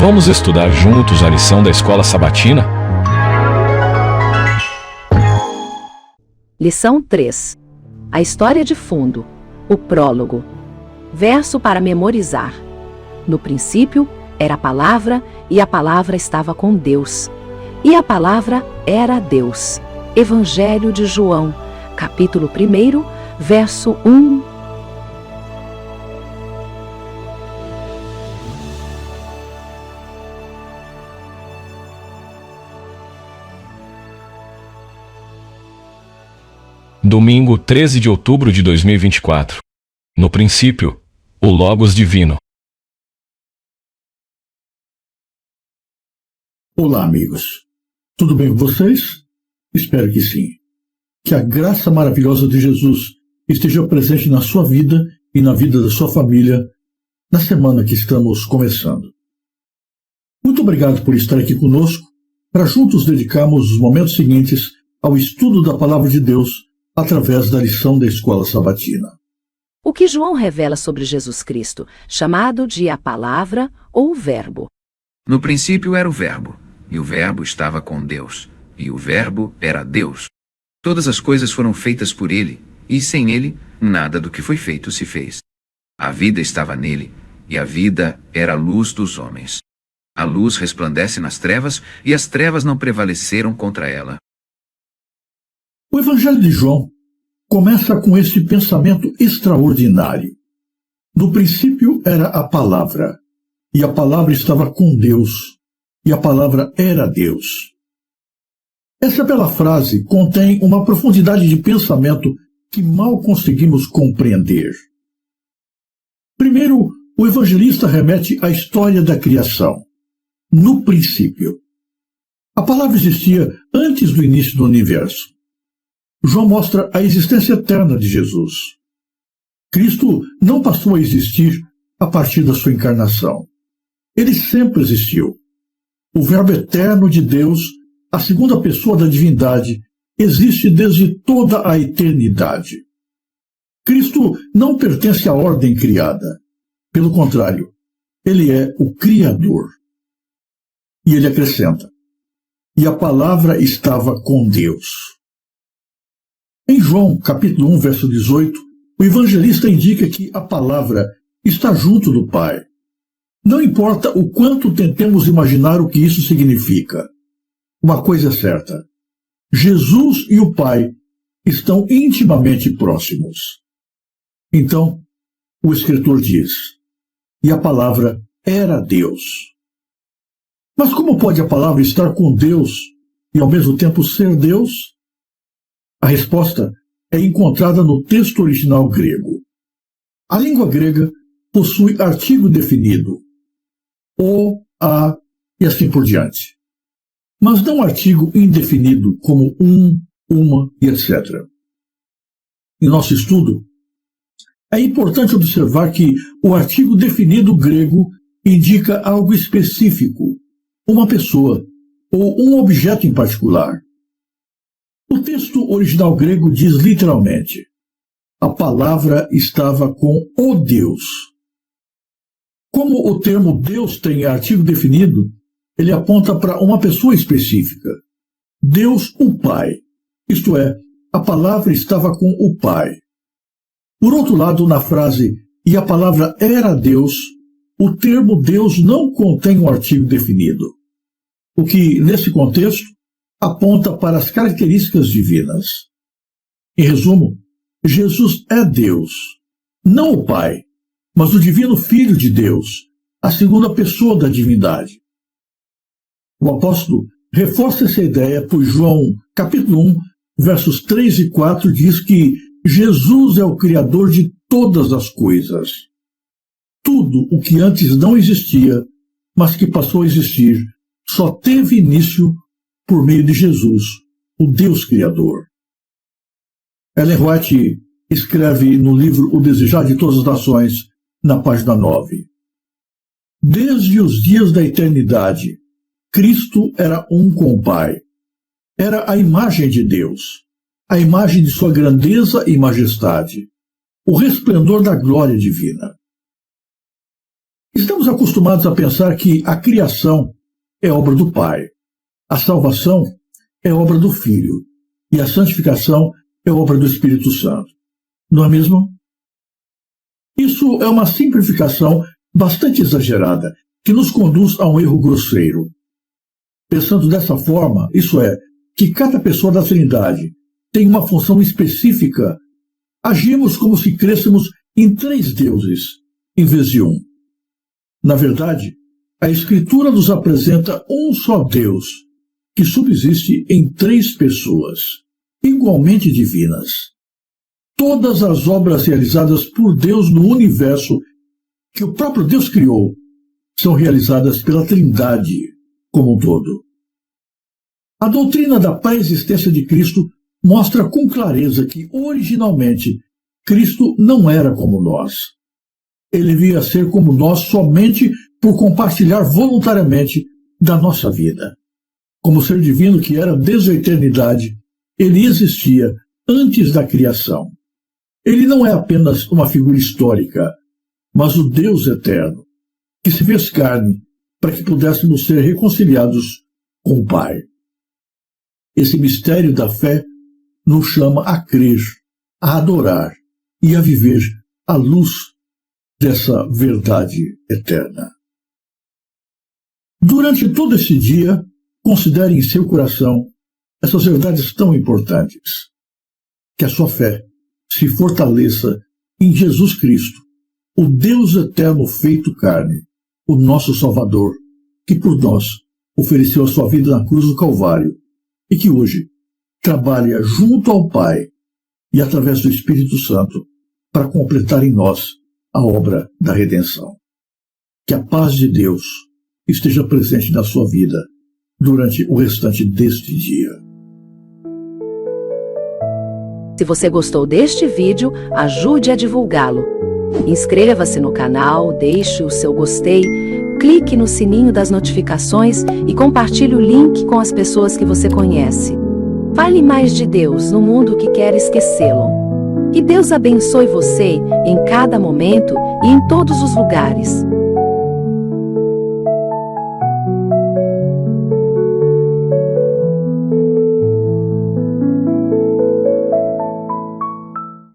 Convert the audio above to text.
Vamos estudar juntos a lição da Escola Sabatina? Lição 3. A história de fundo. O prólogo. Verso para memorizar. No princípio era a palavra, e a palavra estava com Deus. E a palavra era Deus. Evangelho de João, capítulo 1, verso 1. Domingo 13 de outubro de 2024. No princípio, o Logos Divino. Olá, amigos. Tudo bem com vocês? Espero que sim. Que a graça maravilhosa de Jesus esteja presente na sua vida e na vida da sua família na semana que estamos começando. Muito obrigado por estar aqui conosco para juntos dedicarmos os momentos seguintes ao estudo da Palavra de Deus através da lição da Escola Sabatina. O que João revela sobre Jesus Cristo, chamado de a Palavra ou o Verbo. No princípio era o Verbo, e o Verbo estava com Deus, e o Verbo era Deus. Todas as coisas foram feitas por ele, e sem ele, nada do que foi feito se fez. A vida estava nele, e a vida era a luz dos homens. A luz resplandece nas trevas, e as trevas não prevaleceram contra ela. O Evangelho de João começa com este pensamento extraordinário. No princípio era a palavra, e a palavra estava com Deus, e a palavra era Deus. Essa bela frase contém uma profundidade de pensamento que mal conseguimos compreender. Primeiro, o evangelista remete à história da criação. No princípio. A palavra existia antes do início do universo. João mostra a existência eterna de Jesus. Cristo não passou a existir a partir da sua encarnação. Ele sempre existiu. O Verbo eterno de Deus, a segunda pessoa da divindade, existe desde toda a eternidade. Cristo não pertence à ordem criada. Pelo contrário, ele é o Criador. E ele acrescenta: e a palavra estava com Deus. Em João, capítulo 1, verso 18, o evangelista indica que a palavra está junto do Pai. Não importa o quanto tentemos imaginar o que isso significa. Uma coisa é certa: Jesus e o Pai estão intimamente próximos. Então, o escritor diz: e a palavra era Deus. Mas como pode a palavra estar com Deus e ao mesmo tempo ser Deus? A resposta é encontrada no texto original grego. A língua grega possui artigo definido, o, a e assim por diante. Mas não artigo indefinido como uma e etc. Em nosso estudo, é importante observar que o artigo definido grego indica algo específico, uma pessoa ou um objeto em particular. O texto original grego diz literalmente: a palavra estava com o Deus. Como o termo Deus tem artigo definido, ele aponta para uma pessoa específica. Deus, o Pai. Isto é, a palavra estava com o Pai. Por outro lado, na frase e a palavra era Deus, o termo Deus não contém um artigo definido. O que, nesse contexto, aponta para as características divinas. Em resumo, Jesus é Deus, não o Pai, mas o divino Filho de Deus, a segunda pessoa da divindade. O apóstolo reforça essa ideia, pois João, capítulo 1, versos 3 e 4, diz que Jesus é o Criador de todas as coisas. Tudo o que antes não existia, mas que passou a existir, só teve início por meio de Jesus, o Deus Criador. Ellen White escreve no livro O Desejar de Todas as Nações, na página 9. Desde os dias da eternidade, Cristo era um com o Pai. Era a imagem de Deus, a imagem de sua grandeza e majestade, o resplendor da glória divina. Estamos acostumados a pensar que a criação é obra do Pai, a salvação é obra do Filho e a santificação é obra do Espírito Santo. Não é mesmo? Isso é uma simplificação bastante exagerada que nos conduz a um erro grosseiro. Pensando dessa forma, isso é, que cada pessoa da Trindade tem uma função específica, agimos como se crêssemos em 3 deuses, em vez de um. Na verdade, a Escritura nos apresenta um só Deus, que subsiste em 3 pessoas, igualmente divinas. Todas as obras realizadas por Deus no universo, que o próprio Deus criou, são realizadas pela Trindade como um todo. A doutrina da pré-existência de Cristo mostra com clareza que, originalmente, Cristo não era como nós. Ele via ser como nós somente por compartilhar voluntariamente da nossa vida. Como ser divino que era desde a eternidade, ele existia antes da criação. Ele não é apenas uma figura histórica, mas o Deus eterno, que se fez carne para que pudéssemos ser reconciliados com o Pai. Esse mistério da fé nos chama a crer, a adorar e a viver à luz dessa verdade eterna. Durante todo esse dia, considere em seu coração essas verdades tão importantes. Que a sua fé se fortaleça em Jesus Cristo, o Deus eterno feito carne, o nosso Salvador, que por nós ofereceu a sua vida na cruz do Calvário e que hoje trabalha junto ao Pai e através do Espírito Santo para completar em nós a obra da redenção. Que a paz de Deus esteja presente na sua vida durante o restante deste dia. Se você gostou deste vídeo, ajude a divulgá-lo. Inscreva-se no canal, deixe o seu gostei, clique no sininho das notificações e compartilhe o link com as pessoas que você conhece. Fale mais de Deus no mundo que quer esquecê-lo. Que Deus abençoe você em cada momento e em todos os lugares.